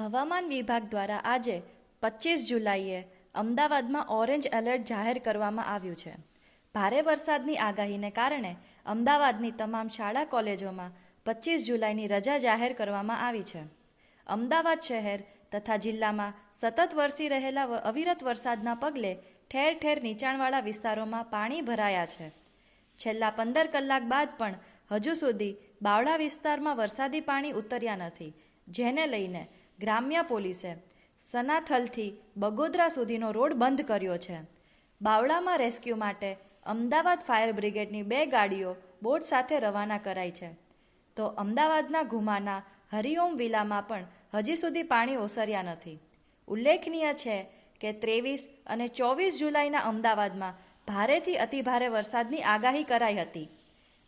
હવામાન વિભાગ દ્વારા આજે 25 જુલાઈએ અમદાવાદમાં ઓરેન્જ એલર્ટ જાહેર કરવામાં આવ્યું છે. ભારે વરસાદની આગાહીને કારણે અમદાવાદની તમામ શાળા કોલેજોમાં 25 જુલાઈની રજા જાહેર કરવામાં આવી છે. અમદાવાદ શહેર તથા જિલ્લામાં સતત વરસી રહેલા અવિરત વરસાદના પગલે ઠેર ઠેર નીચાણવાળા વિસ્તારોમાં પાણી ભરાયા છે. છેલ્લા 15 કલાક બાદ પણ હજુ સુધી બાવળા વિસ્તારમાં વરસાદી પાણી ઉતર્યા નથી, જેને લઈને ગ્રામ્ય પોલીસે સનાથલથી બગોદરા સુધીનો રોડ બંધ કર્યો છે. બાવળામાં રેસ્ક્યુ માટે અમદાવાદ ફાયર બ્રિગેડની 2 ગાડીઓ બોટ સાથે રવાના કરાઈ છે. તો અમદાવાદના ઘુમાના હરિઓમ વિલામાં પણ હજી સુધી પાણી ઓસર્યા નથી. ઉલ્લેખનીય છે કે 23 અને 24 જુલાઈના અમદાવાદમાં ભારેથી અતિભારે વરસાદની આગાહી કરાઈ હતી.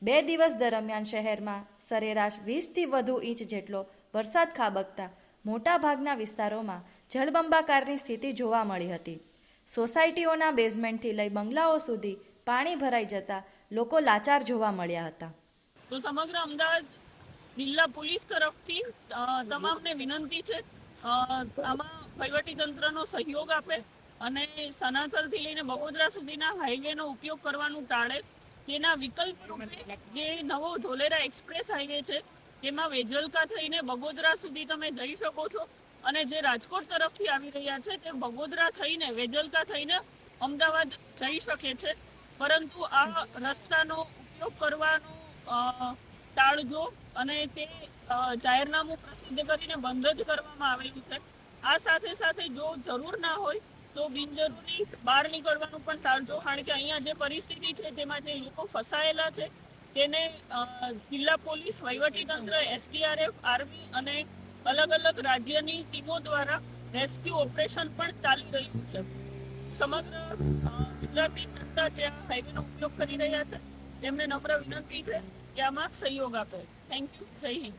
2 દિવસ દરમિયાન શહેરમાં સરેરાશ 20થી વધુ ઇંચ જેટલો વરસાદ ખાબકતા મોટાભાગના વિસ્તારોમાં જળબંબાકારની સ્થિતિ જોવા મળી હતી. સોસાયટીઓના બેઝમેન્ટથી લઈ બંગલાઓ સુધી પાણી ભરાઈ જતા લોકો લાચાર જોવા મળ્યા હતા. તો સમગ્ર અમદાવાદ જિલ્લા પોલીસ તરફથી તમામને વિનંતી છે આમાં વહીવટીતંત્રનો સહયોગ આપે અને સનાથલથી લઈને બગોદરા સુધીના હાઈવેનો ઉપયોગ કરવાનું ટાળે. તેના વિકલ્પ રૂપે જે નવો ધોલેરા એક્સપ્રેસ હાઈવે છે તેમાં વેજલકા થઈને બગોદરા સુધી તમે જઈ શકો છો અને જે રાજકોટ તરફથી આવી રહ્યા છે તે બગોદરા થઈને વેજલકા થઈને અમદાવાદ જઈ શકે છે. પરંતુ આ રસ્તાનો ઉપયોગ કરવાનું ટાળજો અને તે જાહેરનામું પ્રસિદ્ધ કરીને બંધ જ કરવામાં આવેલું છે. આ સાથે સાથે જો જરૂર ના હોય તો બિનજરૂરી બહાર નીકળવાનું પણ ટાળજો, કારણ કે અહીંયા જે પરિસ્થિતિ છે તેમાં જે લોકો ફસાયેલા છે તેને જિલ્લા પોલીસ, વહીવટીતંત્ર, SDRF, આર્મી અને અલગ અલગ રાજ્યની ટીમો દ્વારા રેસ્ક્યુ ઓપરેશન પણ ચાલી રહ્યું છે. સમગ્ર ગુજરાતની જનતા જે આ હાઈવેનો ઉપયોગ કરી રહ્યા છે તેમને નમ્ર વિનંતી છે કે આમાં સહયોગ આપે. Thank you. જય હિન્દ.